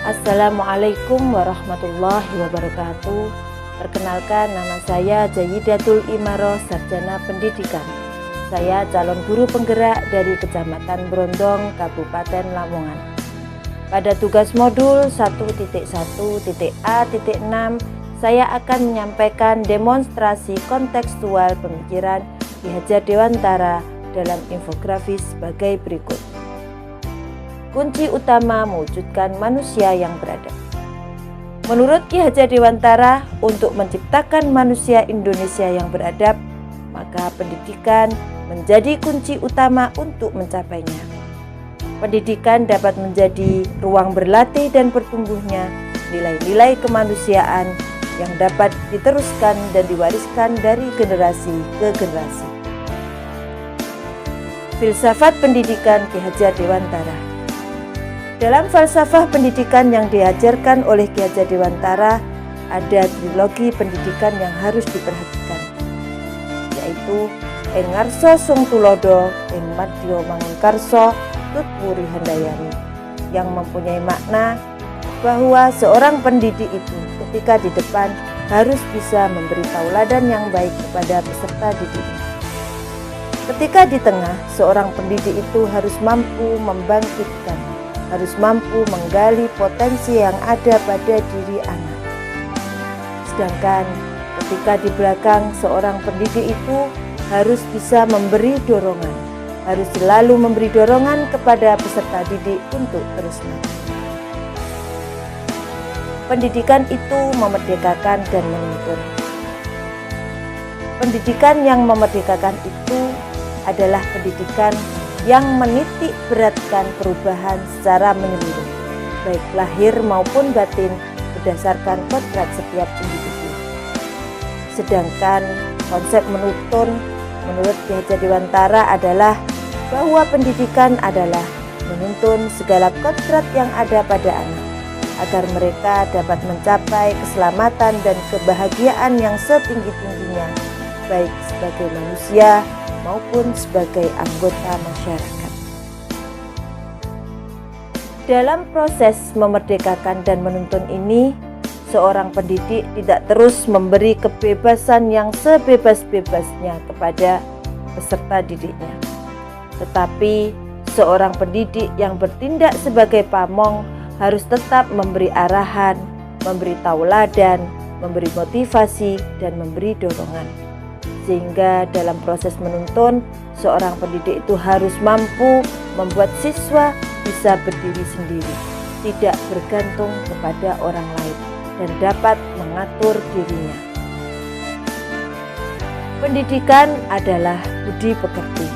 Assalamualaikum warahmatullahi wabarakatuh. Perkenalkan, nama saya Jayidatul Imaroh, Sarjana Pendidikan. Saya calon guru penggerak dari Kecamatan Brondong, Kabupaten Lamongan. Pada tugas modul 1.1.A.6, saya akan menyampaikan demonstrasi kontekstual pemikiran Ki Hajar Dewantara dalam infografis sebagai berikut. Kunci utama mewujudkan manusia yang beradab. Menurut Ki Hajar Dewantara, untuk menciptakan manusia Indonesia yang beradab, maka pendidikan menjadi kunci utama untuk mencapainya. Pendidikan dapat menjadi ruang berlatih dan bertumbuhnya nilai-nilai kemanusiaan yang dapat diteruskan dan diwariskan dari generasi ke generasi. Filsafat pendidikan Ki Hajar Dewantara. Dalam falsafah pendidikan yang diajarkan oleh Ki Hajar Dewantara, ada trilogi pendidikan yang harus diperhatikan, yaitu Ing Ngarsa Sung Tulodo, Ing Madya Mangunkarsa Tutwuri Handayani, yang mempunyai makna bahwa seorang pendidik itu ketika di depan harus bisa memberi tauladan yang baik kepada peserta didiknya. Ketika di tengah, seorang pendidik itu harus mampu membangkitkan, harus mampu menggali potensi yang ada pada diri anak. Sedangkan ketika di belakang, seorang pendidik itu harus bisa memberi dorongan, harus selalu memberi dorongan kepada peserta didik untuk terus maju. Pendidikan itu memerdekakan dan menuntun. Pendidikan yang memerdekakan itu adalah pendidikan yang menitik beratkan perubahan secara menyeluruh, baik lahir maupun batin, berdasarkan kodrat setiap individu. Sedangkan konsep menuntun menurut Ki Hajar Dewantara adalah bahwa pendidikan adalah menuntun segala kodrat yang ada pada anak, agar mereka dapat mencapai keselamatan dan kebahagiaan yang setinggi-tingginya, baik sebagai manusia maupun sebagai anggota masyarakat. Dalam proses memerdekakan dan menuntun ini, seorang pendidik tidak terus memberi kebebasan yang sebebas-bebasnya kepada peserta didiknya. Tetapi seorang pendidik yang bertindak sebagai pamong harus tetap memberi arahan, memberi tauladan, memberi motivasi, dan memberi dorongan. Sehingga dalam proses menuntun, seorang pendidik itu harus mampu membuat siswa bisa berdiri sendiri, tidak bergantung kepada orang lain, dan dapat mengatur dirinya. Pendidikan adalah budi pekerti.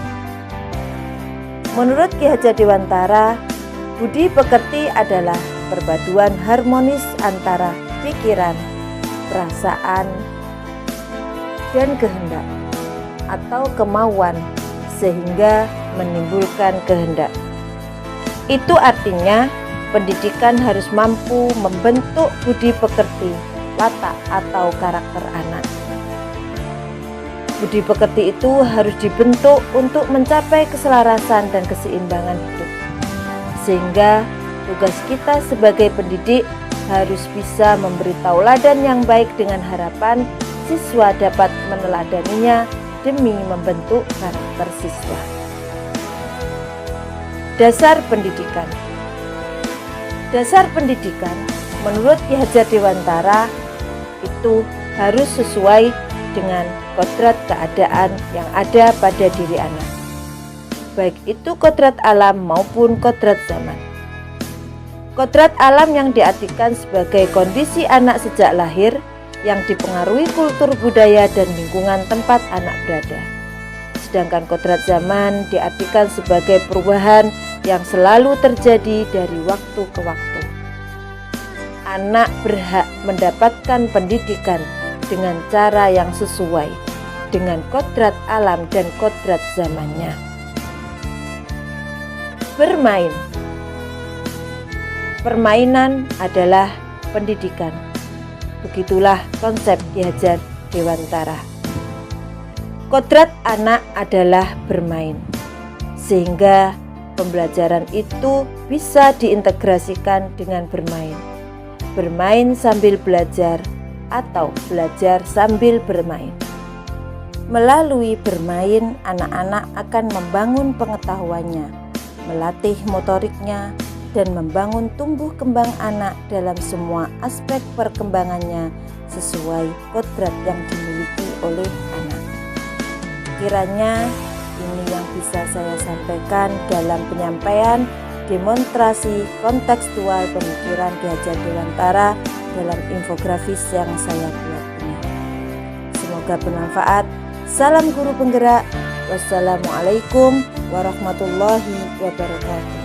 Menurut Ki Hajar Dewantara, budi pekerti adalah perpaduan harmonis antara pikiran, perasaan, dan kehendak atau kemauan sehingga menimbulkan kehendak. Itu artinya pendidikan harus mampu membentuk budi pekerti, watak atau karakter anak. Budi pekerti itu harus dibentuk untuk mencapai keselarasan dan keseimbangan hidup. Sehingga tugas kita sebagai pendidik harus bisa memberi tauladan yang baik dengan harapan siswa dapat meneladaninya demi membentuk karakter siswa. Dasar pendidikan. Dasar pendidikan menurut Ki Hajar Dewantara itu harus sesuai dengan kodrat keadaan yang ada pada diri anak, baik itu kodrat alam maupun kodrat zaman. Kodrat alam yang diartikan sebagai kondisi anak sejak lahir yang dipengaruhi kultur budaya dan lingkungan tempat anak berada. Sedangkan kodrat zaman diartikan sebagai perubahan yang selalu terjadi dari waktu ke waktu. Anak berhak mendapatkan pendidikan dengan cara yang sesuai dengan kodrat alam dan kodrat zamannya. Bermain. Permainan adalah pendidikan. Begitulah konsep Ki Hajar Dewantara. Kodrat anak adalah bermain, sehingga Pembelajaran itu bisa diintegrasikan dengan bermain. Bermain sambil belajar atau belajar sambil bermain. Melalui bermain, anak-anak akan membangun pengetahuannya, melatih motoriknya, dan membangun tumbuh kembang anak dalam semua aspek perkembangannya sesuai kodrat yang dimiliki oleh anak. Kiranya ini yang bisa saya sampaikan dalam penyampaian demonstrasi kontekstual pemikiran Ki Hajar Dewantara dalam infografis yang saya buat ini. Semoga bermanfaat. Salam guru penggerak. Wassalamualaikum warahmatullahi wabarakatuh.